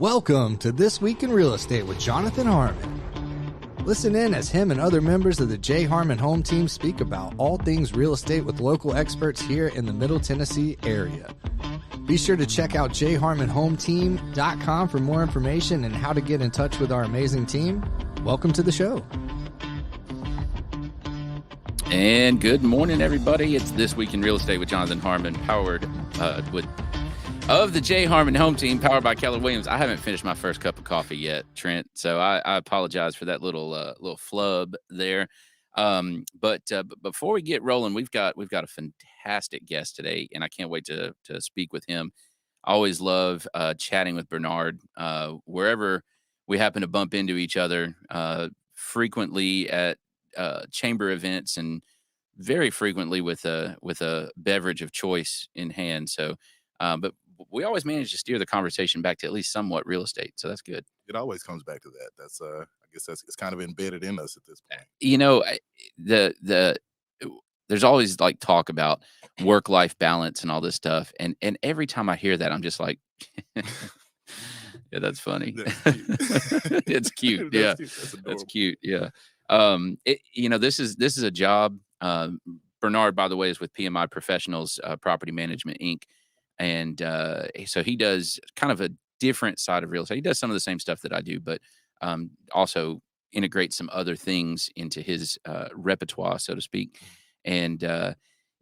Welcome to This Week in Real Estate with Jonathan Harmon. Listen in as him and other members of the J Harmon Home Team speak about all things real estate with local experts here in the Middle Tennessee area. Be sure to check out jharmonhometeam.com for more information and how to get in touch with our amazing team. Welcome to the show. And good morning, everybody. It's This Week in Real Estate with Jonathan Harmon, powered of the J Harmon Home Team, powered by Keller Williams. I haven't finished my first cup of coffee yet, Trent, so I apologize for that little flub there. But before we get rolling, we've got a fantastic guest today, and I can't wait to speak with him. I always love chatting with Bernard wherever we happen to bump into each other, frequently at chamber events and very frequently with a beverage of choice in hand. So, but we always manage to steer the conversation back to at least somewhat real estate. So that's good. It always comes back to that. That's I guess it's kind of embedded in us at this point. You know, there's always like talk about work-life balance and all this stuff. And every time I hear that, I'm just like, yeah, that's funny. That's cute. It's cute. That's Yeah. cute. That's cute. Yeah. This is a job. Bernard, by the way, is with PMI Professionals, Property Management, Inc. And so he does kind of a different side of real estate. He does some of the same stuff that I do, but also integrates some other things into his repertoire, so to speak. And,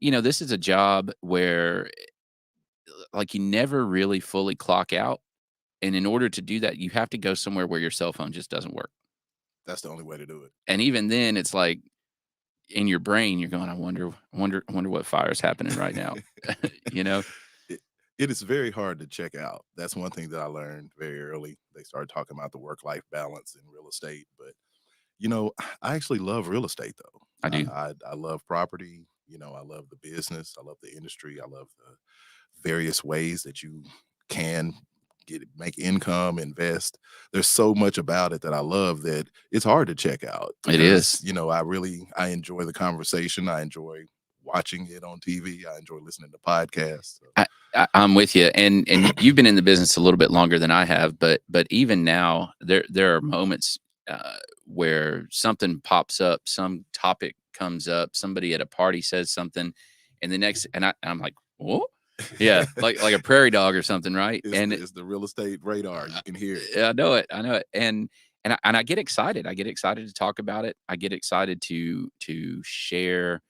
this is a job where like you never really fully clock out. And in order to do that, you have to go somewhere where your cell phone just doesn't work. That's the only way to do it. And even then, it's like in your brain, you're going, I wonder what fire's happening right now. It is very hard to check out. That's one thing that I learned very early. They started talking about the work-life balance in real estate. But, I actually love real estate, though. I do. I love property. I love the business. I love the industry. I love the various ways that you can make income, invest. There's so much about it that I love that it's hard to check out. It is. I enjoy the conversation. I enjoy watching it on TV. I enjoy listening to podcasts. So. I'm with you. And you've been in the business a little bit longer than I have, but even now there are moments where something pops up, some topic comes up, somebody at a party says something, and the next, and I'm like, what? Yeah, like a prairie dog or something, right? It's the real estate radar. You can hear it. I know it. And I get excited. I get excited to talk about it. I get excited to share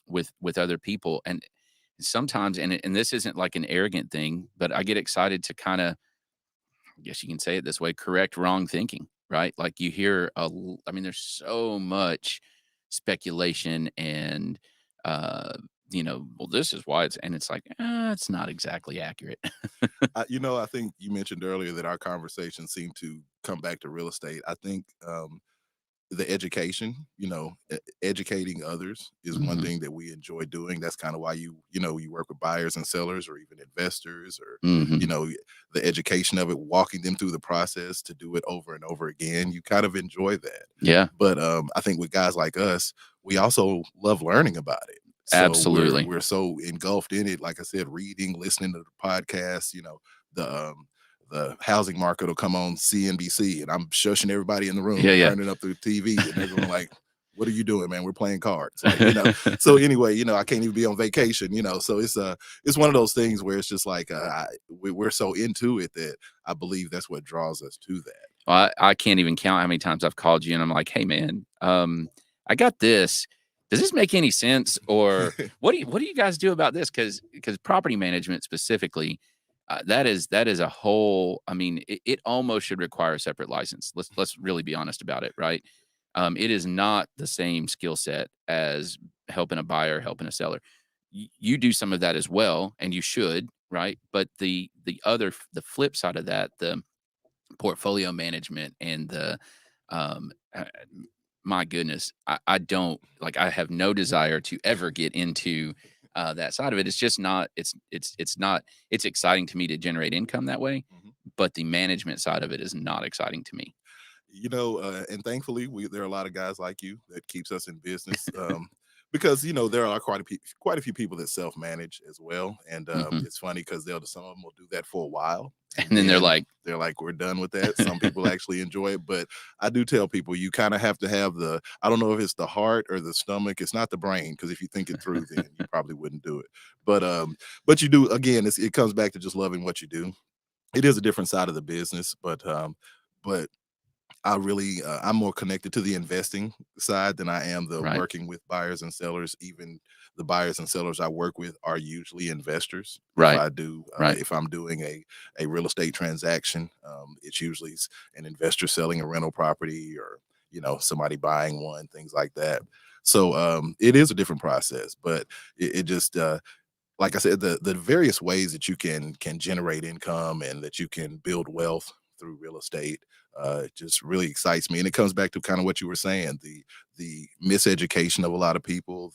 with other people. And sometimes, and this isn't like an arrogant thing, but I get excited to kind of, I guess you can say it this way, correct wrong thinking, right? Like you hear, there's so much speculation and, well, this is why it's like, it's not exactly accurate. I think you mentioned earlier that our conversation seemed to come back to real estate. I think the education, educating others is one thing that we enjoy doing. That's kind of why you work with buyers and sellers or even investors or, the education of it, walking them through the process to do it over and over again. You kind of enjoy that. Yeah. But I think with guys like us, we also love learning about it. So Absolutely. We're so engulfed in it. Like I said, reading, listening to the podcasts, the housing market will come on CNBC and I'm shushing everybody in the room, turning up the TV and everyone like, what are you doing, man? We're playing cards. Like, so anyway, I can't even be on vacation, so it's one of those things where it's just like, we're so into it that I believe that's what draws us to that. Well, I can't even count how many times I've called you and I'm like, hey man, I got this. Does this make any sense? Or what do you guys do about this? Because property management specifically, that is a whole. It almost should require a separate license. Let's really be honest about it, right? It is not the same skill set as helping a buyer, helping a seller. You do some of that as well, and you should, right? But the flip side of that, the portfolio management and the my goodness, I don't like, I have no desire to ever get into that side of it. It's just not, it's exciting to me to generate income that way, but the management side of it is not exciting to me. And thankfully there are a lot of guys like you that keeps us in business. because there are quite a few people that self-manage as well, and it's funny because some of them will do that for a while, and then they're like, we're done with that. Some people actually enjoy it, but I do tell people you kind of have to have I don't know if it's the heart or the stomach. It's not the brain, because if you think it through, then you probably wouldn't do it. But you do. Again, it comes back to just loving what you do. It is a different side of the business, but I'm more connected to the investing side than I am the working with buyers and sellers. Even the buyers and sellers I work with are usually investors. Right. If I'm doing a real estate transaction, it's usually an investor selling a rental property, or somebody buying one, things like that. So it is a different process, but it just like I said, the various ways that you can generate income and that you can build wealth through real estate just really excites me. And it comes back to kind of what you were saying, the miseducation of a lot of people,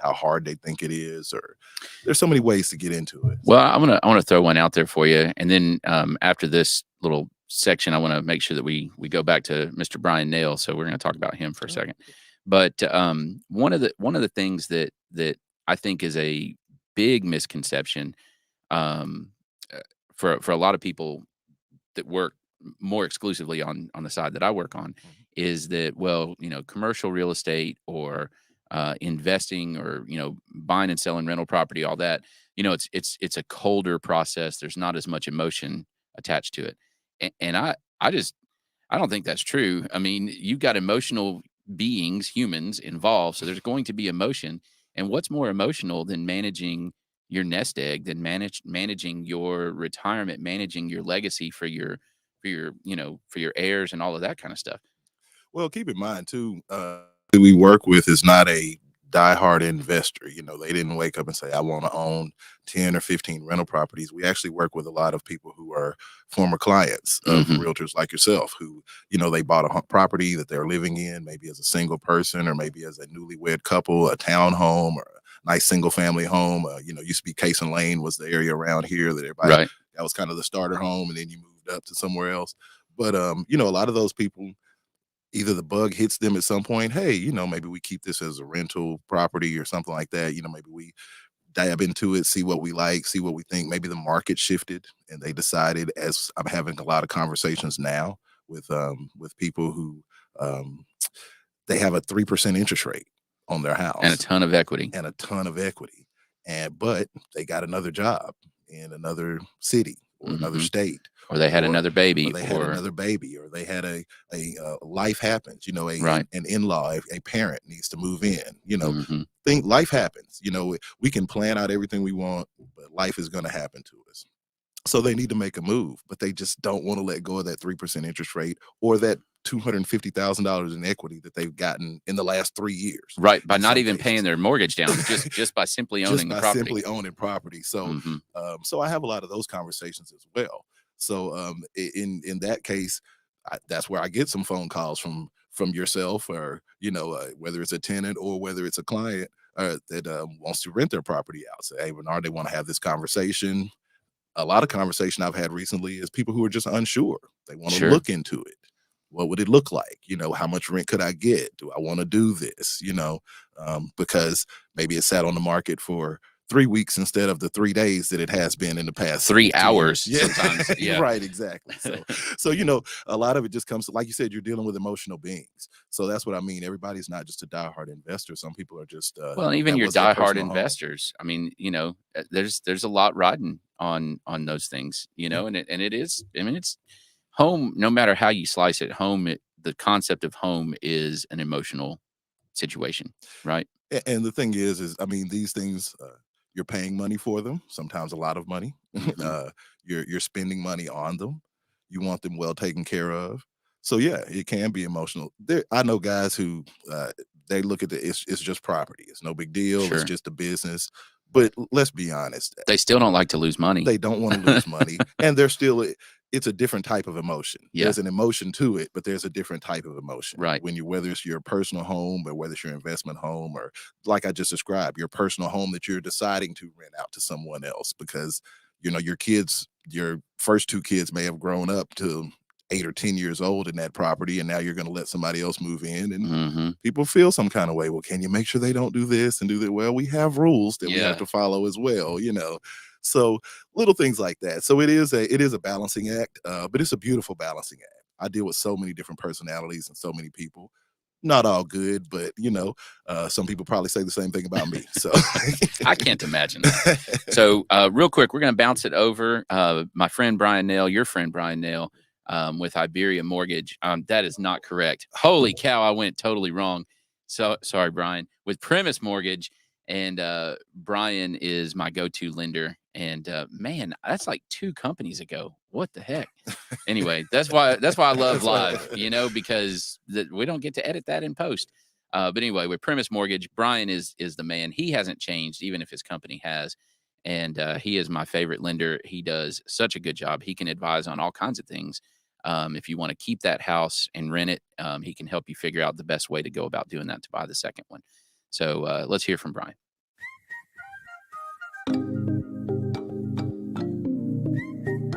how hard they think it is, or there's so many ways to get into it. Well, I want to throw one out there for you, and then after this little section, I want to make sure that we go back to Mr. Bryan Nale. So we're going to talk about him for a second. But one of the things that I think is a big misconception for a lot of people that work more exclusively on the side that I work on, is that, well, commercial real estate or investing, or buying and selling rental property, all that, it's a colder process. There's not as much emotion attached to it, and I don't think that's true. I mean, you've got emotional beings, humans involved, so there's going to be emotion. And what's more emotional than managing your nest egg, than managing your retirement, managing your legacy for your heirs and all of that kind of stuff. Well, keep in mind too, who we work with is not a diehard investor. They didn't wake up and say, I want to own 10 or 15 rental properties. We actually work with a lot of people who are former clients of realtors like yourself, who, they bought a property that they're living in, maybe as a single person, or maybe as a newlywed couple, a townhome, or a nice single family home. Used to be Cason Lane was the area around here that everybody, that was kind of the starter home. And then you moved up to somewhere else. But, a lot of those people, either the bug hits them at some point, hey, maybe we keep this as a rental property or something like that. Maybe we dab into it, see what we like, see what we think. Maybe the market shifted and they decided, as I'm having a lot of conversations now with people who they have a 3% interest rate on their house and a ton of equity, but they got another job in another city or another state, or they had another baby, or they had a life happens, an in-law, a parent needs to move in, life happens, we can plan out everything we want, but life is going to happen to us. So they need to make a move, but they just don't want to let go of that 3% interest rate, or that $250,000 in equity that they've gotten in the last 3 years. Right. By not even paying their mortgage down, just by simply owning the property. Simply owning property. So, so I have a lot of those conversations as well. So, in that case, that's where I get some phone calls from yourself, or, whether it's a tenant or whether it's a client that wants to rent their property out. Say, hey, Bernard, they want to have this conversation. A lot of conversation I've had recently is people who are just unsure. They want to look into it. What would it look like? How much rent could I get? Do I want to do this? Because maybe it sat on the market for 3 weeks instead of the 3 days that it has been in the past 3 hours sometimes. Yeah. Right, exactly. So a lot of it just comes to, like you said, you're dealing with emotional beings. So that's what I mean. Everybody's not just a diehard investor. Some people are just well, even your diehard investors. Home. I mean, there's a lot riding on those things, and it is. I mean, it's home. No matter how you slice it, the concept of home is an emotional situation, right? And the thing is I mean, these things. You're paying money for them, sometimes a lot of money. You're spending money on them. You want them well taken care of. So yeah, it can be emotional. I know guys who they look at it's just property. It's no big deal. It's just a business. But let's be honest. They still don't like to lose money. They don't want to lose money. And it's a different type of emotion. Yeah. There's an emotion to it, but there's a different type of emotion. Right. Whether it's your personal home, or whether it's your investment home, or like I just described, your personal home that you're deciding to rent out to someone else because, your kids, your first 2 kids may have grown up to 8 or 10 years old in that property, and now you're going to let somebody else move in, and people feel some kind of way. Well, can you make sure they don't do this and do that? Well, we have rules that we have to follow as well, so little things like that. So it is a balancing act, but it's a beautiful balancing act. I deal with so many different personalities and so many people. Not all good, but some people probably say the same thing about me. So I can't imagine that. So real quick, we're going to bounce it over. My friend Bryan Nale, your friend Bryan Nale, with Iberia Mortgage. That is not correct. Holy cow, I went totally wrong. So sorry, Bryan. With Primis Mortgage, and Bryan is my go-to lender. And man, that's like 2 companies ago. What the heck? Anyway, that's why I love live, because we don't get to edit that in post. But anyway, with Primis Mortgage, Bryan is the man. He hasn't changed, even if his company has. And he is my favorite lender. He does such a good job. He can advise on all kinds of things. If you want to keep that house and rent it, he can help you figure out the best way to go about doing that to buy the second one. So let's hear from Bryan.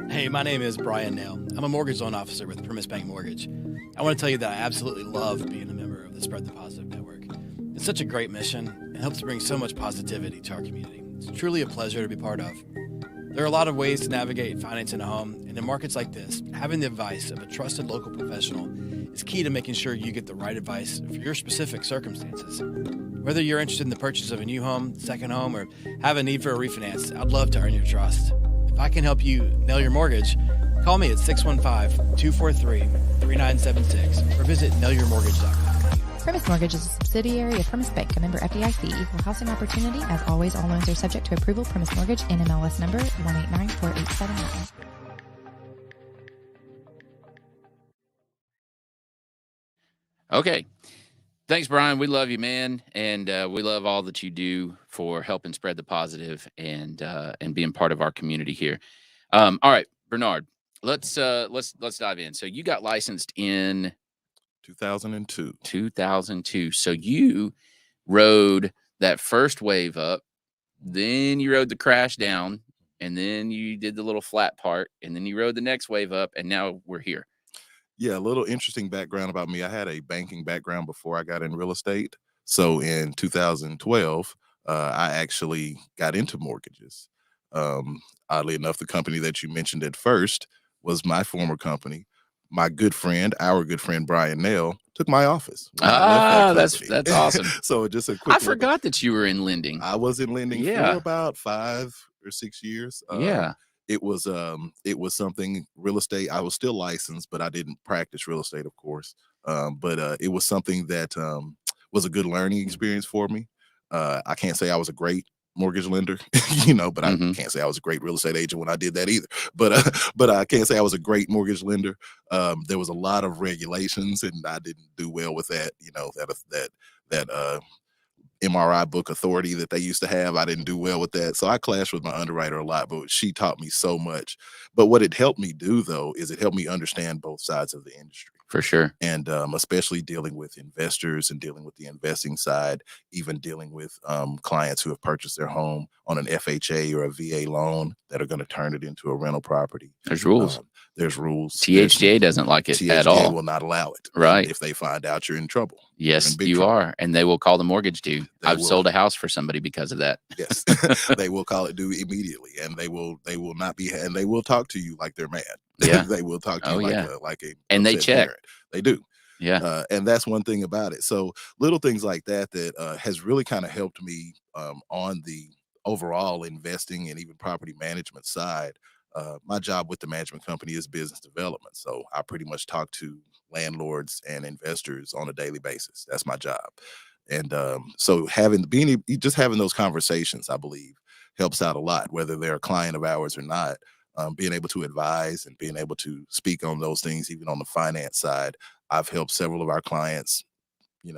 Hey, my name is Bryan Nale. I'm a mortgage loan officer with Primis Bank Mortgage. I want to tell you that I absolutely love being a member of the Spread the Positive Network. It's such a great mission and helps bring so much positivity to our community. It's truly a pleasure to be part of. There are a lot of ways to navigate financing a home, and in markets like this, having the advice of a trusted local professional is key to making sure you get the right advice for your specific circumstances. Whether you're interested in the purchase of a new home, second home, or have a need for a refinance, I'd love to earn your trust. If I can help you nail your mortgage, call me at 615-243-3976 or visit nailyourmortgage.com. Primis Mortgage is a subsidiary of Primis Bank, a member FDIC, equal housing opportunity. As always, all loans are subject to approval. Primis Mortgage, NMLS number 1894879. Okay. Thanks, Bryan. We love you, man, and we love all that you do for helping spread the positive and being part of our community here. All right, Bernard, let's dive in. So you got licensed in 2002. 2002. So you rode that first wave up, then you rode the crash down, and then you did the little flat part, and then you rode the next wave up, and now we're here. Yeah, a little interesting background about me. I had a banking background before I got in real estate. So in 2012, I actually got into mortgages. Oddly enough, the company that you mentioned at first was my former company. Our good friend Bryan Nale took my office. That's awesome. So just a quick. I forgot that you were in lending. I was in lending for about 5 or 6 years. It was something real estate. I was still licensed, but I didn't practice real estate, of course. But it was something that was a good learning experience for me. I can't say I was a great mortgage lender, but I can't say I was a great real estate agent when I did that either. But I can't say I was a great mortgage lender. There was a lot of regulations, and I didn't do well with that. That MRI book authority that they used to have. I didn't do well with that. So I clashed with my underwriter a lot, but she taught me so much. But what it helped me do, though, is it helped me understand both sides of the industry. For sure. And especially dealing with investors and dealing with the investing side, even dealing with clients who have purchased their home on an FHA or a VA loan that are going to turn it into a rental property. There's rules. There's rules. THJ doesn't like it at all. THJ will not allow it. Right. If they find out, you're in trouble. Yes, you are. And they will call the mortgage due. I've sold a house for somebody because of that. Yes. They will call it due immediately, and they will not be, and they will talk to you like they're mad. Yeah. They will talk to you like a and they check. Parent. They do. Yeah. And that's one thing about it. So little things like that has really kind of helped me on the overall investing and even property management side. My job with the management company is business development. So I pretty much talk to landlords and investors on a daily basis. That's my job. And so having those conversations, I believe, helps out a lot, whether they're a client of ours or not. Being able to advise and being able to speak on those things, even on the finance side. I've helped several of our clients,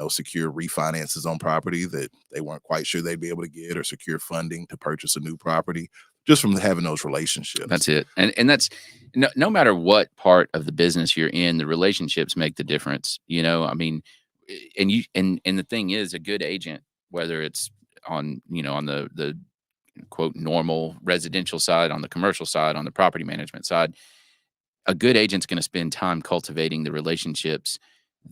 secure refinances on property that they weren't quite sure they'd be able to get, or secure funding to purchase a new property, just from having those relationships. That's it. And that's no matter what part of the business you're in, the relationships make the difference. I mean, and the thing is, a good agent, whether it's on, on the quote normal residential side, on the commercial side, on the property management side, a good agent's going to spend time cultivating the relationships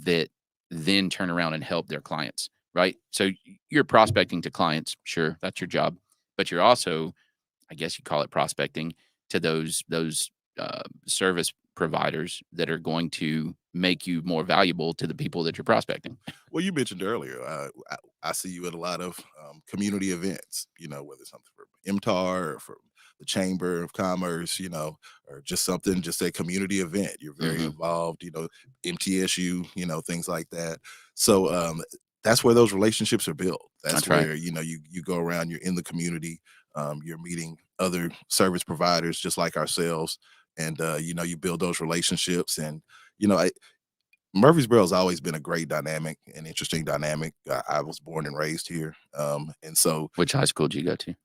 that then turn around and help their clients, right? So you're prospecting to clients, sure, that's your job, but you're also, I guess you call it prospecting, to those service providers that are going to make you more valuable to the people that you're prospecting. Well, you mentioned earlier, I see you at a lot of community events, whether it's something for MTAR or for the Chamber of Commerce, or just something, just a community event. You're very involved, MTSU, things like that. So that's where those relationships are built. That's where, right. You go around, you're in the community, you're meeting other service providers just like ourselves. And, you build those relationships. And, Murfreesboro has always been a great dynamic, an interesting dynamic. I was born and raised here. And so. Which high school did you go to?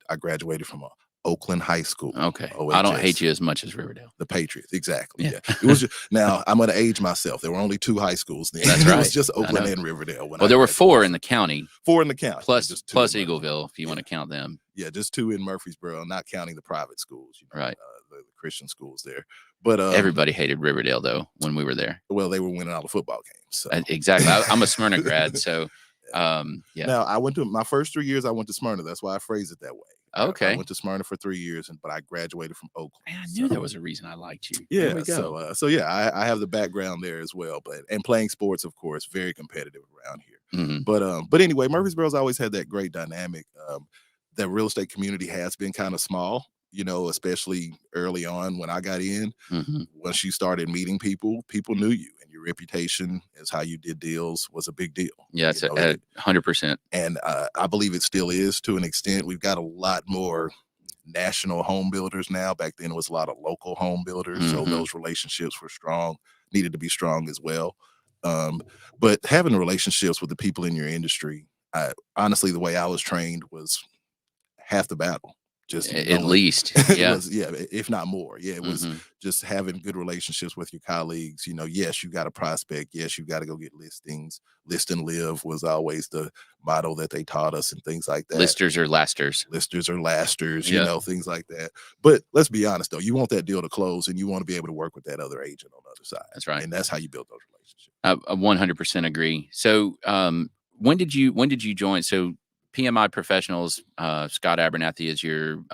I graduated from Oakland High School. Okay. OHS. I don't hate you as much as Riverdale. The Patriots. Exactly. Yeah. It was just, now I'm going to age myself. There were only 2 high schools then. That's right. It was just Oakland and Riverdale. Well, there were 4 in the county. 4 in the county. Plus Eagleville, if you want to count them. Yeah. Just 2 in Murfreesboro, not counting the private schools. Right. The Christian schools there. But everybody hated Riverdale though when we were there. Well, they were winning all the football games. So. Exactly. I'm a Smyrna grad, so yeah. Now I went to my first 3 years. I went to Smyrna. That's why I phrase it that way. Okay. I went to Smyrna for 3 years, but I graduated from Oakland. Man, I knew there was a reason I liked you. Yeah. So yeah, I have the background there as well. And playing sports, of course, very competitive around here. Mm-hmm. But anyway, Murfreesboro's always had that great dynamic. That real estate community has been kind of small. Especially early on when I got in, once you started meeting people knew you, and your reputation as how you did deals was a big deal. Yeah, it's 100%. And I believe it still is to an extent. We've got a lot more national home builders now. Back then it was a lot of local home builders. So those relationships were strong, needed to be strong as well. But having relationships with the people in your industry, honestly, the way I was trained was half the battle. Just at least, yeah, if not more. Yeah, it was just having good relationships with your colleagues. Yes, you got to prospect. Yes, you got to go get listings. List and live was always the motto that they taught us, and things like that. Listers or lasters. Things like that. But let's be honest, though, you want that deal to close, and you want to be able to work with that other agent on the other side. That's right, and that's how you build those relationships. I 100% agree. So, when did you join? So. PMI Professionals, Scott Abernathy is your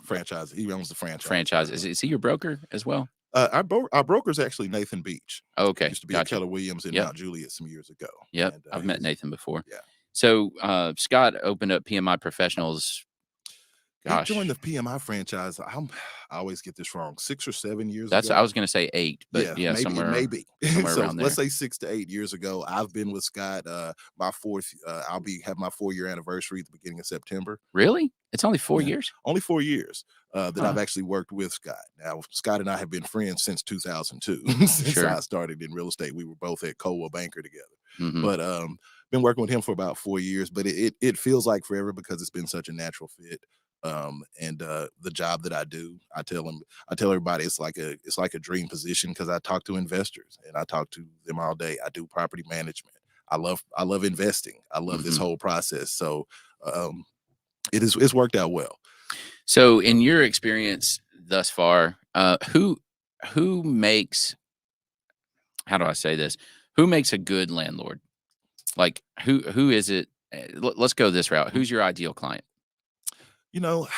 franchise. He owns the franchise. Is he your broker as well? Our broker is actually Nathan Beach. Oh, okay. He used to be at Keller Williams in Mount Juliet some years ago. Yeah, I've met Nathan before. Yeah. So Scott opened up PMI Professionals. Gosh. He joined the PMI franchise. I always get this wrong. 6 or 7 years ago. I was going to say 8, but yeah, maybe. Somewhere around there. Let's say 6 to 8 years ago. I've been with Scott. My 4th. I'll have my 4-year anniversary at the beginning of September. Really? It's only 4 years. Only 4 years that I've actually worked with Scott. Now, Scott and I have been friends since 2002. Since I started in real estate, we were both at Coldwell Banker together. But been working with him for about 4 years. But it feels like forever because it's been such a natural fit. And the job that I do, I tell everybody it's like a dream position because I talk to investors and I talk to them all day. I do property management. I love investing. I love this whole process. So it's worked out well. So in your experience thus far, who makes, how do I say this? Who makes a good landlord? Like who is it? Let's go this route. Who's your ideal client? Our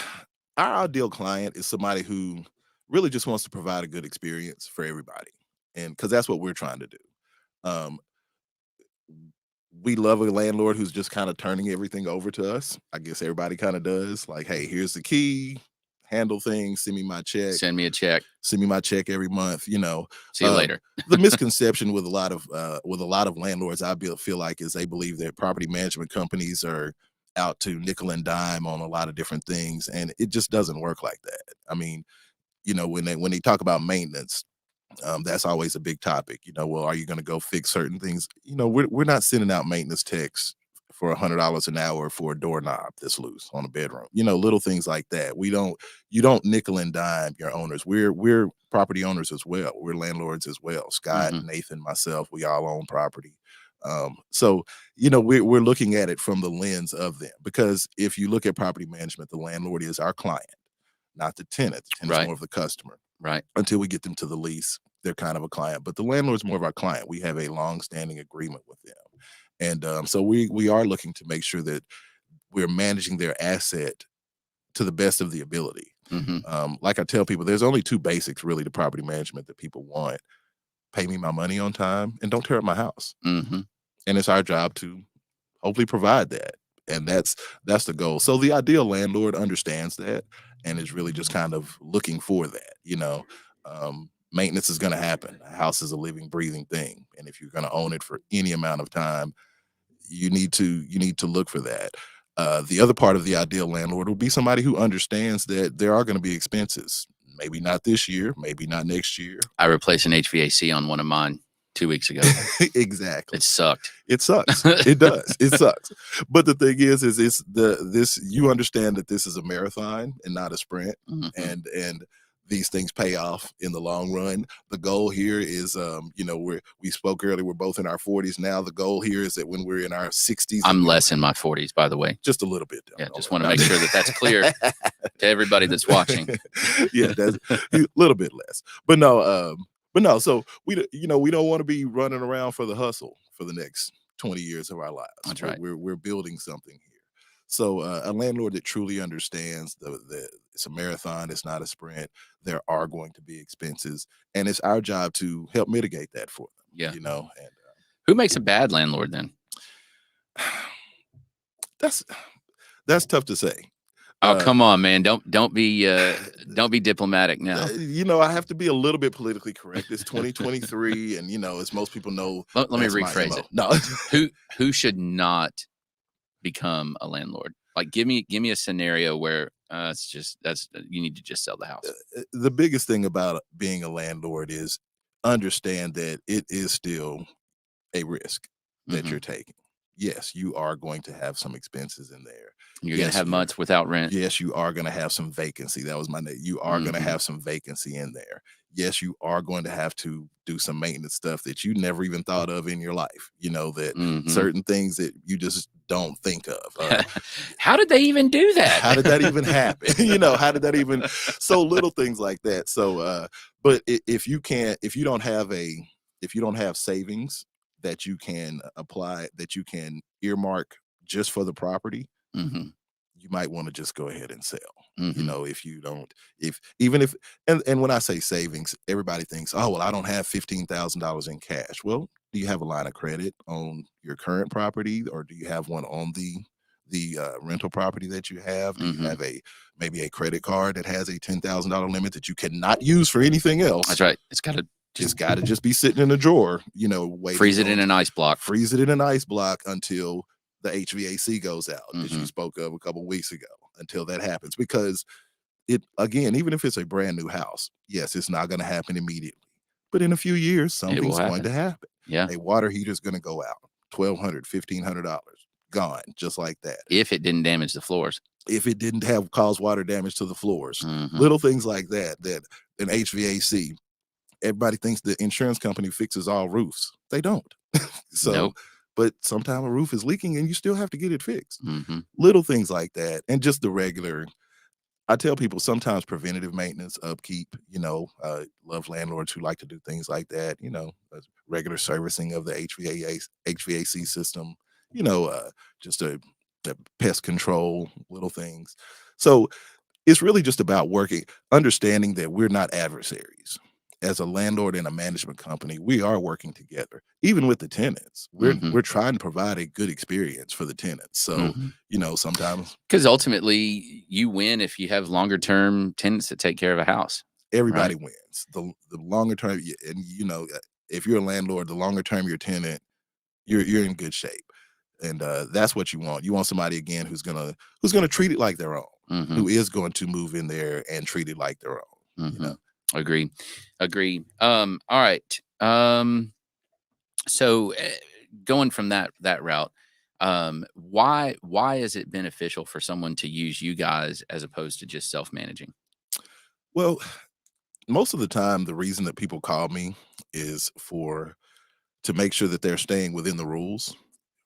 ideal client is somebody who really just wants to provide a good experience for everybody. And because that's what we're trying to do. We love a landlord who's just kind of turning everything over to us. I guess everybody kind of does. Like, hey, here's the key. Handle things. Send me my check. Send me a check. Send me my check every month. See you later. The misconception with a lot of landlords, I feel like, is they believe that property management companies are out to nickel and dime on a lot of different things, and it just doesn't work like that. I mean, when they talk about maintenance, that's always a big topic. Well, are you going to go fix certain things? We're not sending out maintenance techs for $100 an hour for a doorknob that's loose on a bedroom. Little things like that. You don't nickel and dime your owners. We're property owners as well. We're landlords as well. Scott, Nathan, myself, we all own property. So we're looking at it from the lens of them, because if you look at property management, the landlord is our client, not the tenant. The tenant's more of the customer. Right. Until we get them to the lease, they're kind of a client, but the landlord's more of our client. We have a long-standing agreement with them. And so we are looking to make sure that we're managing their asset to the best of the ability. Like I tell people, there's only two basics really to property management that people want: pay me my money on time and don't tear up my house. And it's our job to hopefully provide that. And that's the goal. So the ideal landlord understands that and is really just kind of looking for that. Maintenance is going to happen. A house is a living, breathing thing. And if you're going to own it for any amount of time, you need to look for that. The other part of the ideal landlord would be somebody who understands that there are going to be expenses. Maybe not this year, maybe not next year. I replaced an HVAC on one of mine 2 weeks ago. Exactly. It sucked. It sucks. It does. It sucks. But the thing is you understand that this is a marathon and not a sprint. And these things pay off in the long run. The goal here is, we spoke earlier, we're both in our 40s now. The goal here is that when we're in our 60s. I'm less in my 40s, by the way. Just a little bit. Yeah, just want to make sure that that's clear to everybody that's watching. Yeah, that's a little bit less. But no, so we don't want to be running around for the hustle for the next 20 years of our lives. That's right. We're building something here. So a landlord that truly understands that it's a marathon, it's not a sprint. There are going to be expenses, and it's our job to help mitigate that for them. Yeah. And who makes a bad landlord then? That's tough to say. Oh, come on, man. Don't be diplomatic now. I have to be a little bit politically correct. It's 2023 and as most people know. Let me rephrase it. No. who should not become a landlord? Like give me a scenario where you need to just sell the house. The biggest thing about being a landlord is understand that it is still a risk that you're taking. Yes, you are going to have some expenses in there. You're going to have months without rent. Yes, you are going to have some vacancy. That was my name. You are going to have some vacancy in there. Yes, you are going to have to do some maintenance stuff that you never even thought of in your life. That certain things that you just don't think of. How did they even do that? How did that even happen? How did that even? So little things like that. So, but if you don't have savings that you can apply, that you can earmark just for the property, you might want to just go ahead and sell. If you don't, and when I say savings, everybody thinks, oh, well, I don't have $15,000 in cash. Well, do you have a line of credit on your current property, or do you have one on the rental property that you have? Do you have maybe a credit card that has a $10,000 limit that you cannot use for anything else? That's right. It's got to just be sitting in a drawer, waiting. Freeze it in an ice block. Freeze it in an ice block until the HVAC goes out, as you spoke of a couple weeks ago, until that happens. Because even if it's a brand new house, yes, it's not going to happen immediately. But in a few years, something's going to happen. Yeah. A water heater is going to go out. $1,200, $1,500 gone, just like that. If it didn't damage the floors. If it didn't cause water damage to the floors. Little things like that an HVAC. Everybody thinks the insurance company fixes all roofs. They don't. Nope. But sometimes a roof is leaking and you still have to get it fixed. Little things like that. And just the regular, I tell people sometimes preventative maintenance, upkeep, love landlords who like to do things like that, regular servicing of the HVAC system, just a pest control, little things. So it's really just about understanding that we're not adversaries. As a landlord and a management company, we are working together. Even with the tenants, we're trying to provide a good experience for the tenants. So, sometimes, because ultimately you win if you have longer term tenants that take care of a house. Everybody wins. The longer term, and if you're a landlord, the longer term your tenant, you're in good shape. And that's what you want. You want somebody again who's gonna treat it like their own, who is going to move in there and treat it like their own. Agree. All right. So going from that route, why is it beneficial for someone to use you guys as opposed to just self-managing? Well, most of the time, the reason that people call me is to make sure that they're staying within the rules.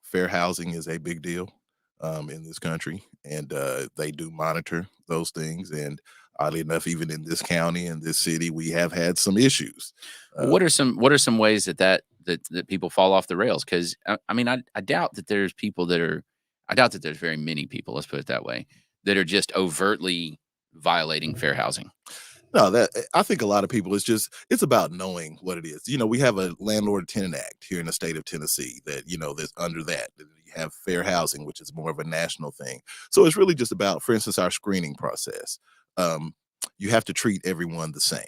Fair housing is a big deal in this country, and they do monitor those things. And Oddly enough, even in this county and this city, we have had some issues. What are some ways that people fall off the rails? Because I mean, I doubt that there's people that are. I doubt that there's very many people. Let's put it that way, that are just overtly violating fair housing. No, that I think a lot of people, it's about knowing what it is. We have a Landlord Tenant Act here in the state of Tennessee that, that's under that. You have fair housing, which is more of a national thing. So it's really just about, for instance, our screening process. You have to treat everyone the same.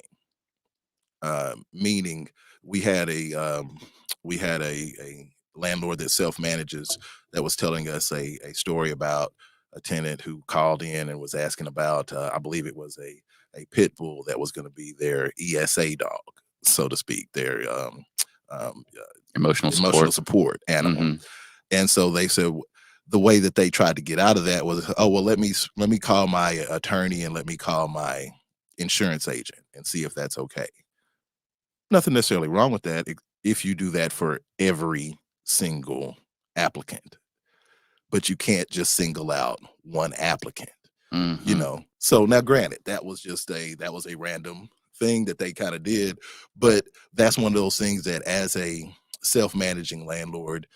Meaning we had a landlord that self-manages that was telling us a story about a tenant who called in and was asking about, I believe it was a pit bull that was going to be their ESA dog, so to speak, their emotional support animal. Mm-hmm. And so they said the way that they tried to get out of that was, oh, well, let me call my attorney and let me call my insurance agent and see if that's okay. Nothing necessarily wrong with that if you do that for every single applicant, but you can't just single out one applicant. Mm-hmm. So now granted, that was a random thing that they kind of did, but that's one of those things that as a self-managing landlord,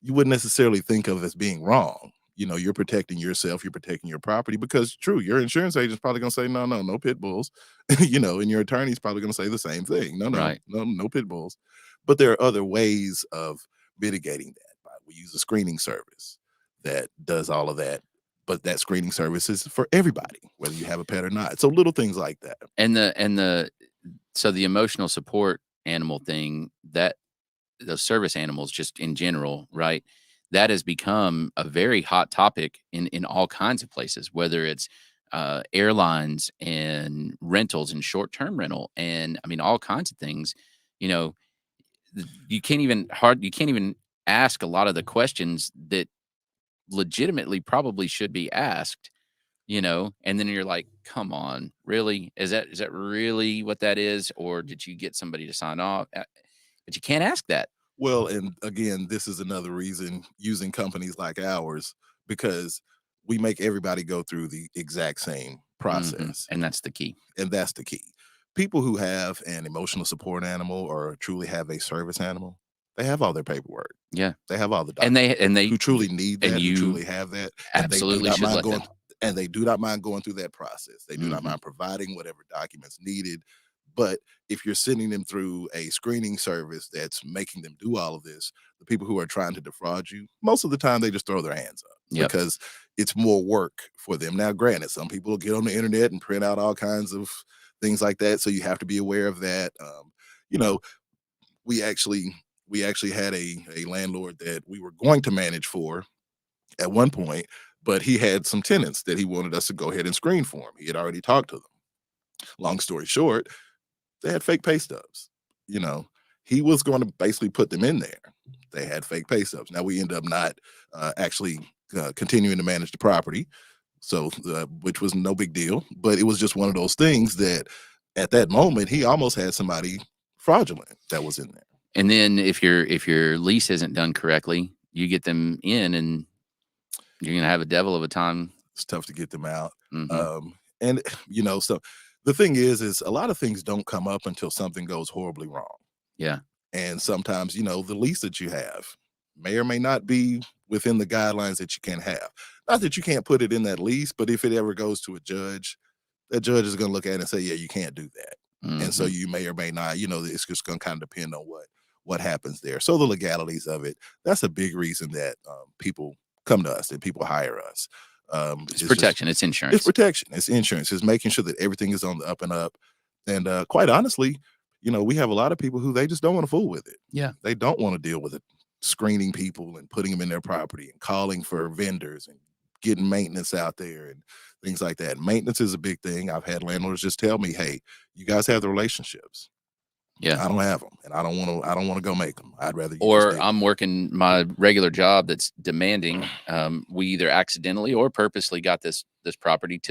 you wouldn't necessarily think of as being wrong. You're protecting yourself, you're protecting your property, because true, your insurance agent's probably going to say, no pit bulls, and your attorney's probably going to say the same thing. No pit bulls. But there are other ways of mitigating that. We use a screening service that does all of that. But that screening service is for everybody, whether you have a pet or not. So little things like that. So the emotional support animal thing, that those service animals just in general, right? That has become a very hot topic in all kinds of places, whether it's airlines and rentals and short-term rental, and I mean all kinds of things. You can't even ask a lot of the questions that legitimately probably should be asked, and then you're like, come on, really? Is that really what that is? Or did you get somebody to sign off? But you can't ask that. Well, and again, this is another reason using companies like ours, because we make everybody go through the exact same process. Mm-hmm. And that's the key. People who have an emotional support animal or truly have a service animal, they have all their paperwork. Yeah. They have all the documents. And they who truly need that, who truly have that. Absolutely should let them. And they do not mind going through that process. They do not mind providing whatever documents needed. But if you're sending them through a screening service that's making them do all of this, the people who are trying to defraud you, most of the time they just throw their hands up because it's more work for them. Now, granted, some people will get on the internet and print out all kinds of things like that. So you have to be aware of that. We actually had a landlord that we were going to manage for at one point, but he had some tenants that he wanted us to go ahead and screen for him. He had already talked to them. Long story short, they had fake pay stubs. He was going to basically put them in there. They had fake pay stubs. Now we end up not actually continuing to manage the property, so which was no big deal. But it was just one of those things that at that moment he almost had somebody fraudulent that was in there. And then if your lease isn't done correctly, you get them in, and you're gonna have a devil of a time. It's tough to get them out. Mm-hmm. And so the thing is a lot of things don't come up until something goes horribly wrong. Yeah. And sometimes, the lease that you have may or may not be within the guidelines that you can have. Not that you can't put it in that lease, but if it ever goes to a judge, that judge is going to look at it and say, yeah, you can't do that. Mm-hmm. And so you may or may not, it's just going to kind of depend on what happens there. So the legalities of it, that's a big reason that people come to us and people hire us. It's protection. It's insurance. It's protection. It's insurance. It's making sure that everything is on the up and up. And quite honestly, we have a lot of people who they just don't want to fool with it. Yeah. They don't want to deal with it, screening people and putting them in their property and calling for vendors and getting maintenance out there and things like that. Maintenance is a big thing. I've had landlords just tell me, hey, you guys have the relationships. Yeah. I don't have them, and I don't want to go make them. I'd rather I'm working my regular job that's demanding. We either accidentally or purposely got this property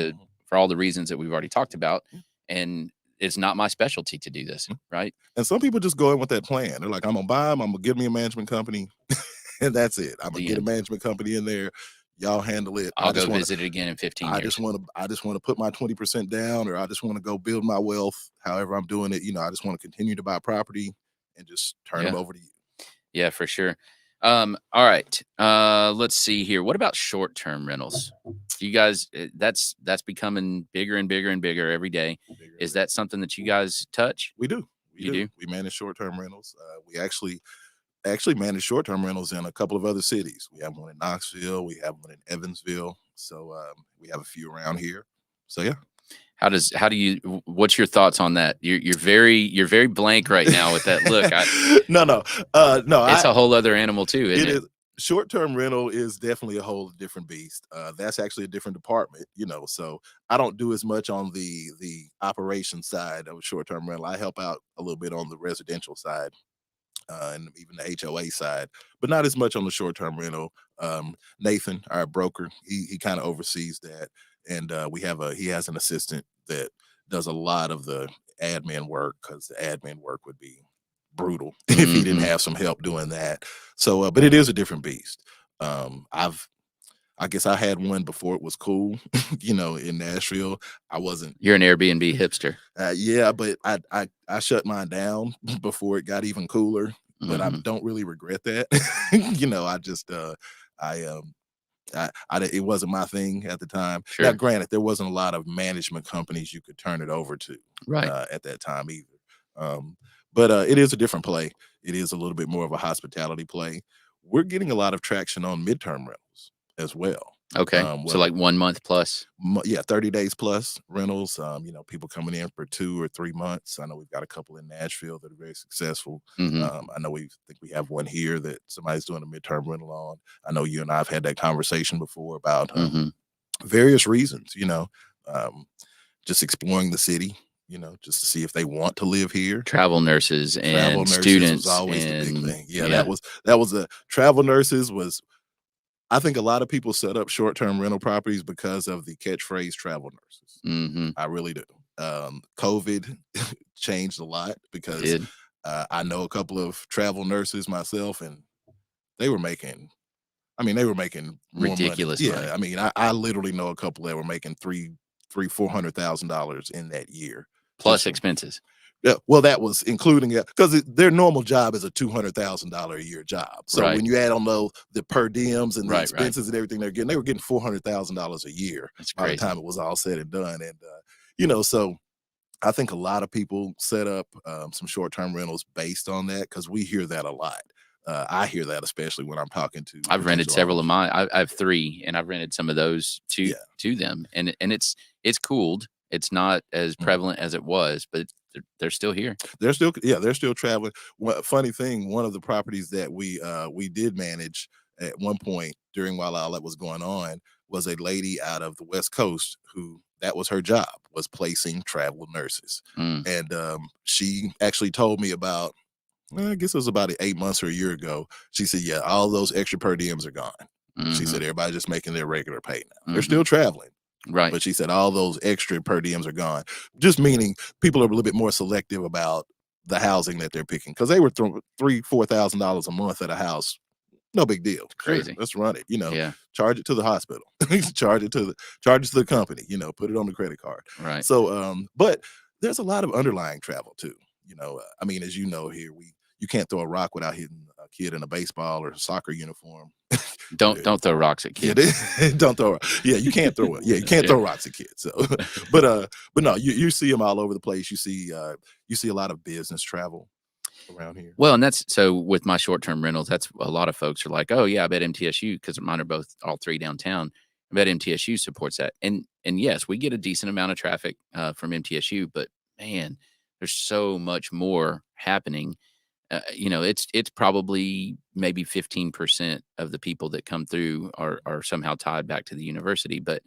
for all the reasons that we've already talked about, and it's not my specialty to do this, right? And some people just go in with that plan. They're like, I'm gonna buy them. I'm gonna give me a management company, and that's it. I'm gonna get a management company in there. Y'all handle it. I'll go visit it again in 15 years. I just want to put my 20% down, or I just want to go build my wealth. However I'm doing it, I just want to continue to buy property and just turn them over to you. Yeah, for sure. All right. Let's see here. What about short-term rentals? Do you guys, that's becoming bigger and bigger and bigger every day. Is that something that you guys touch? We do. We do. We manage short-term rentals. We actually manage short-term rentals in a couple of other cities. We have one in Knoxville. We have one in Evansville. So we have a few around here. So yeah. What's your thoughts on that? You're very blank right now with that look. No. It's a whole other animal too, isn't it? Short-term rental is definitely a whole different beast. That's actually a different department, so I don't do as much on the operation side of short-term rental. I help out a little bit on the residential side. And even the HOA side, but not as much on the short-term rental. Nathan, our broker, he kind of oversees that, and he has an assistant that does a lot of the admin work, because the admin work would be brutal if he didn't have some help doing that. So, but it is a different beast. I guess I had one before it was cool, in Nashville. I wasn't. You're an Airbnb hipster. Yeah, but I shut mine down before it got even cooler. But I don't really regret that. It wasn't my thing at the time. Sure. Now, granted, there wasn't a lot of management companies you could turn it over to at that time either. But it is a different play. It is a little bit more of a hospitality play. We're getting a lot of traction on midterm rentals as well. Okay. So like 1 month plus? 30 days plus rentals. People coming in for 2 or 3 months. I know we've got a couple in Nashville that are very successful. I know we have one here that somebody's doing a midterm rental on. I know you and I have had that conversation before about various reasons, just exploring the city, just to see if they want to live here. Travel nurses and students was always the big thing. That was the travel nurses was. I think a lot of people set up short-term rental properties because of the catchphrase travel nurses. I really do. COVID changed a lot, because I know a couple of travel nurses myself, and they were making ridiculous money. money. Yeah, I mean, I literally know a couple that were making $400,000 in that year. Plus expenses. Yeah, well, that was including it, because their normal job is a $200,000 a year job. So when you add on the per diems and the expenses and everything they were getting $400,000 a year by the time it was all said and done. And so I think a lot of people set up some short-term rentals based on that, because we hear that a lot. I hear that especially when I'm talking to. I've rented several of mine. I have 3, and I've rented some of those to them, and it's cooled. It's not as prevalent as it was, but they're still here. They're still traveling. Funny thing, one of the properties that we did manage at one point while all that was going on was a lady out of the West Coast who that was her job, was placing travel nurses. And she actually told me about, I guess it was about 8 months or a year ago. She said, yeah, all those extra per diems are gone. She said everybody's just making their regular pay now. They're still traveling. Right. But she said all those extra per diems are gone. Just meaning people are a little bit more selective about the housing that they're picking, because they were $3,000-$4,000 a month at a house. No big deal. Crazy. Sure, let's run it. Charge it to the hospital, charge it to the company, put it on the credit card. Right. So, but there's a lot of underlying travel too. I mean, as you know, here you can't throw a rock without hitting a kid in a baseball or soccer uniform. Don't throw rocks at kids. Don't throw. Yeah, you can't throw it. Yeah, you can't throw rocks at kids. So, but no, you see them all over the place. You see a lot of business travel around here. Well, and that's so with my short-term rentals. That's a lot of folks are like, oh yeah, I bet MTSU, because mine are all 3 downtown. I bet MTSU supports that, and yes, we get a decent amount of traffic from MTSU, but man, there's so much more happening. It's probably maybe 15% of the people that come through are somehow tied back to the university, but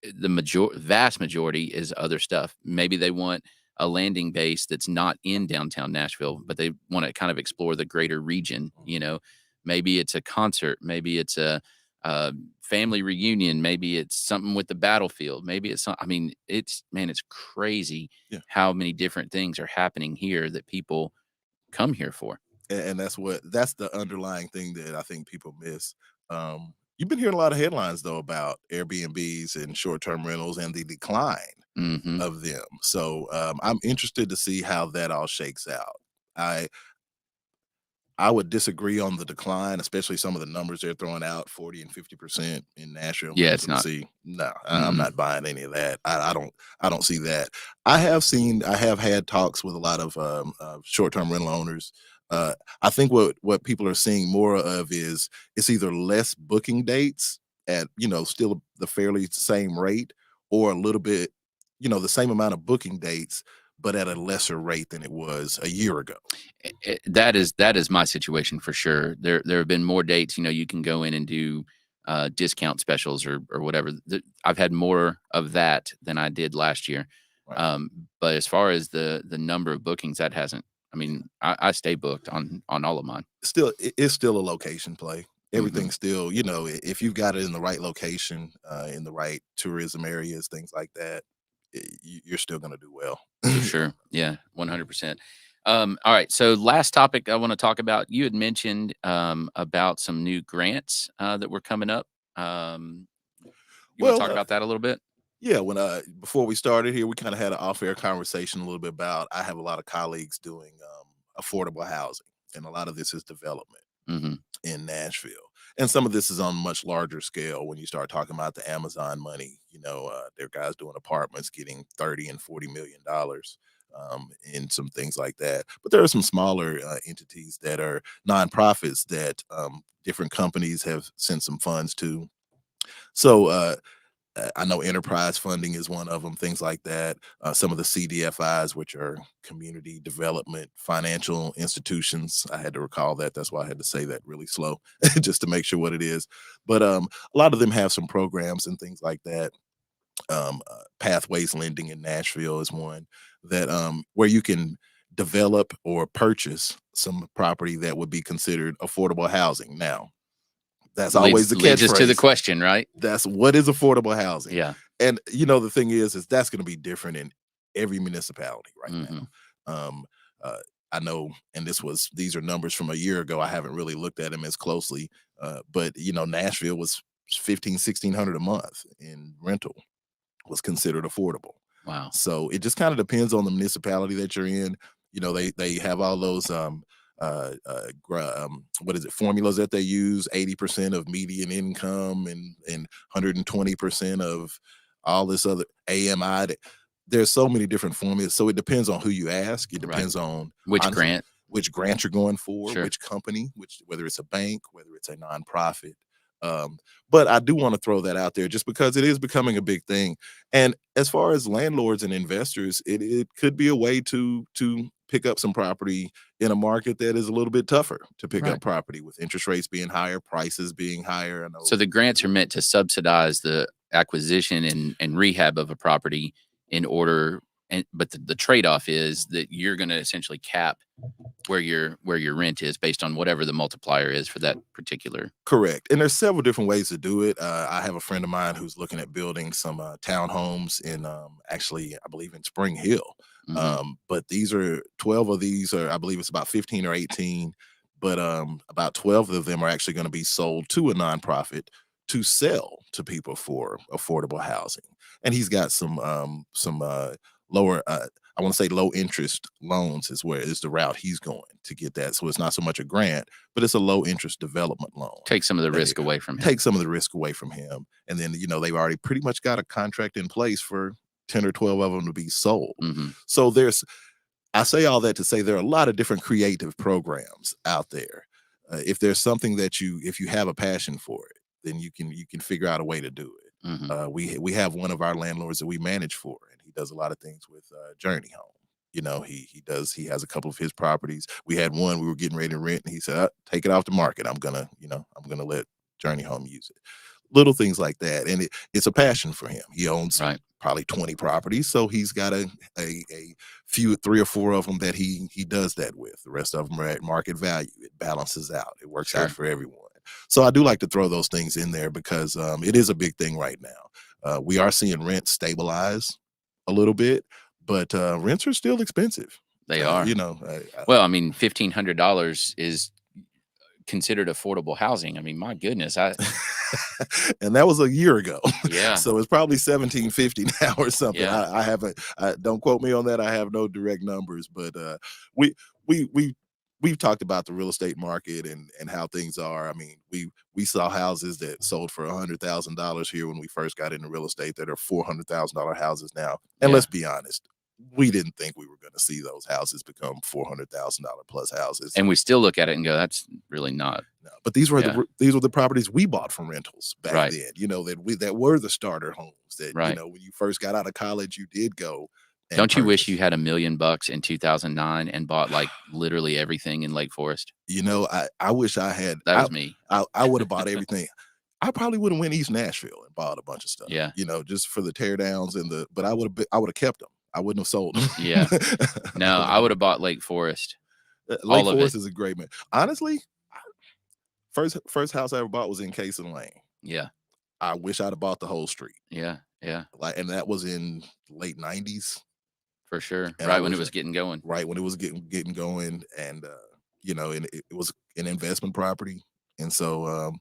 the vast majority is other stuff. Maybe they want a landing base that's not in downtown Nashville, but they want to kind of explore the greater region. Maybe it's a concert, maybe it's a family reunion, maybe it's something with the battlefield, maybe it's it's crazy how many different things are happening here that people come here for. And that's the underlying thing that I think people miss. You've been hearing a lot of headlines though about Airbnbs and short-term rentals and the decline of them. So I'm interested to see how that all shakes out. I would disagree on the decline, especially some of the numbers they're throwing out, 40 and 50% in Nashville, Yeah, Middle it's not. Tennessee. No, I'm not buying any of that. I don't see that. I have had talks with a lot of short-term rental owners. I think what people are seeing more of is it's either less booking dates at, still the fairly same rate, or a little bit, the same amount of booking dates, but at a lesser rate than it was a year ago. That is my situation for sure. There have been more dates. You can go in and do discount specials or whatever. I've had more of that than I did last year. Right. But as far as the number of bookings, that hasn't. I mean, I stay booked on all of mine. It's still a location play. Everything's still, if you've got it in the right location, in the right tourism areas, things like that, you're still going to do well. For sure. Yeah, 100%. All right. So last topic I want to talk about, you had mentioned about some new grants that were coming up. You want to talk about that a little bit? Yeah. When before we started here, we kind of had an off-air conversation a little bit about, I have a lot of colleagues doing affordable housing, and a lot of this is development in Nashville. And some of this is on a much larger scale. When you start talking about the Amazon money, there are guys doing apartments getting $30 and $40 million. And some things like that. But there are some smaller entities that are nonprofits that different companies have sent some funds to. So I know enterprise funding is one of them, things like that. Some of the CDFIs, which are community development financial institutions. I had to recall that. That's why I had to say that really slow just to make sure what it is. But a lot of them have some programs and things like that. Pathways Lending in Nashville is one that where you can develop or purchase some property that would be considered affordable housing. Now, that's always the catchphrase. Leads us to the question, right? That's what is affordable housing. Yeah. And the thing is that's going to be different in every municipality right now. I know, and these are numbers from a year ago. I haven't really looked at them as closely, but Nashville was $1,600 a month in rental was considered affordable. Wow. So it just kind of depends on the municipality that you're in. They have all those formulas that they use, 80% of median income and 120% of all this other AMI. There's so many different formulas. So it depends on who you ask. It depends on which grant you're going for, which company, whether it's a bank, whether it's a nonprofit. But I do want to throw that out there just because it is becoming a big thing. And as far as landlords and investors, it could be a way to pick up some property in a market that is a little bit tougher to pick up property, with interest rates being higher, prices being higher. I know. So the grants are meant to subsidize the acquisition and rehab of a property but the trade-off is that you're going to essentially cap where your rent is based on whatever the multiplier is for that particular. Correct. And there's several different ways to do it. I have a friend of mine who's looking at building some townhomes in actually, I believe in Spring Hill. But 12 of these are, I believe it's about 15 or 18, but about 12 of them are actually going to be sold to a nonprofit to sell to people for affordable housing. And he's got some lower, I want to say low interest loans is the route he's going to get that. So it's not so much a grant, but it's a low interest development loan. Take some of the risk away from him. And then, they've already pretty much got a contract in place for 10 or 12 of them to be sold. So I say all that to say there are a lot of different creative programs out there. If there's something if you have a passion for it, then you can figure out a way to do it. We have one of our landlords that we manage for, and he does a lot of things with Journey Home. He has a couple of his properties. We had one we were getting ready to rent, and he said, take it off the market. I'm gonna let Journey Home use it. Little things like that. And it's a passion for him. He owns probably 20 properties. So he's got a few, 3 or 4 of them that he does that with. The rest of them are at market value. It balances out. It works out for everyone. So I do like to throw those things in there because it is a big thing right now. We are seeing rent stabilize a little bit, but rents are still expensive. They are. Well, I mean, $1,500 is considered affordable housing. I mean, my goodness, and that was a year ago. Yeah. So it's probably 1750 now or something. Yeah. I haven't. Don't quote me on that. I have no direct numbers, but we've talked about the real estate market and how things are. I mean, we saw houses that sold for $100,000 here when we first got into real estate that are $400,000 houses now. And let's be honest, we didn't think we were going to see those houses become $400,000 plus houses. And we still look at it and go, that's really not. No, but these were the properties we bought from rentals back then. You know, that were the starter homes that you know, when you first got out of college, you did go. Don't you wish you had $1 million in 2009 and bought like literally everything in Lake Forest? You know, I wish I had. That was me. I would have bought everything. I probably would have went East Nashville and bought a bunch of stuff. Yeah. You know, just for the teardowns but I would have kept them. I wouldn't have sold them. Yeah. No, I would have bought Lake Forest. Lake Forest is a great man. Honestly, first house I ever bought was in Cason Lane. Yeah. I wish I'd have bought the whole street. Yeah. Yeah. And that was in late 90s. For sure. And right when it was getting going. Right when it was getting going. And you know, and it was an investment property. And so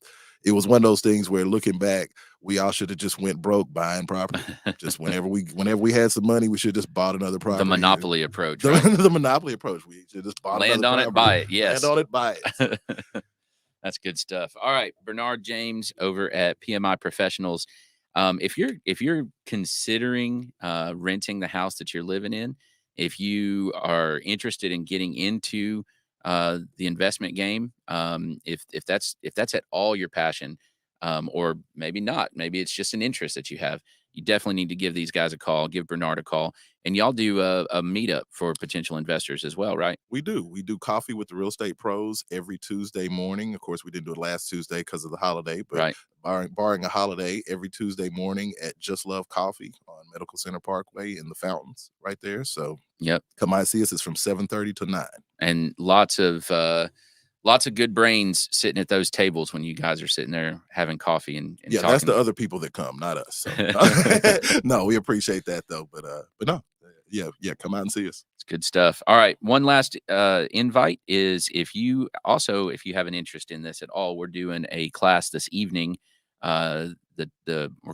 it was one of those things where looking back, we all should have just went broke buying property. Just whenever we had some money, we should have just bought another property. The monopoly approach. Right? The monopoly approach. We should just bought land on it, buy it. Yes. Land on it, buy it. That's good stuff. All right, Bernard James over at PMI Professionals. If you're considering renting the house that you're living in, if you are interested in getting into the investment game, if that's at all your passion, or maybe not, maybe it's just an interest that you have, you definitely need to give these guys a call, give Bernard a call, and y'all do a meetup for potential investors as well, right? We do coffee with the real estate pros every Tuesday morning. Of course, we didn't do it last Tuesday because of the holiday, but barring a holiday, every Tuesday morning at Just Love Coffee on Medical Center Parkway in the fountains right there. So come by and see us. It's from 7:30 to 9. And lots of good brains sitting at those tables when you guys are sitting there having coffee and talking. That's the other people that come, not us. So. No, we appreciate that though. But no, come out and see us. It's good stuff. All right, one last invite is if you have an interest in this at all, we're doing a class this evening. We're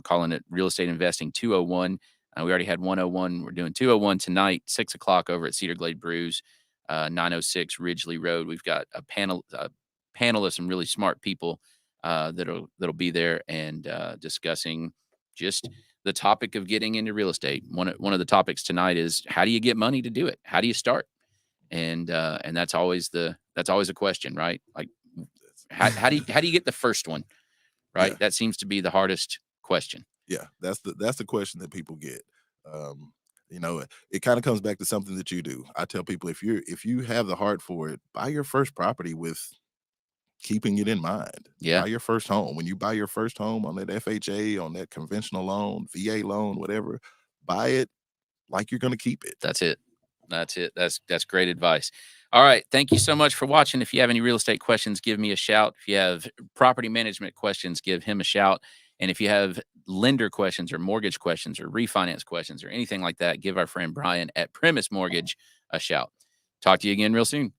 calling it Real Estate Investing 201. We already had 101. We're doing 201 tonight, 6:00 over at Cedar Glade Brews. 906 Ridgely Road. We've got a panel of some really smart people that'll be there and discussing just the topic of getting into real estate. One of the topics tonight is how do you get money to do it? How do you start? And that's always a question, right? Like how do you get the first one, right? Yeah. That seems to be the hardest question. Yeah, that's the question that people get. You know, it kind of comes back to something that you do. I tell people if you have the heart for it, buy your first property with keeping it in mind. Yeah. Buy your first home. When you buy your first home on that FHA, on that conventional loan, VA loan, whatever, buy it like you're going to keep it. That's it. That's great advice. All right. Thank you so much for watching. If you have any real estate questions, give me a shout. If you have property management questions, give him a shout. And if you have lender questions or mortgage questions or refinance questions or anything like that, give our friend Bryan at Primis Mortgage a shout. Talk to you again real soon.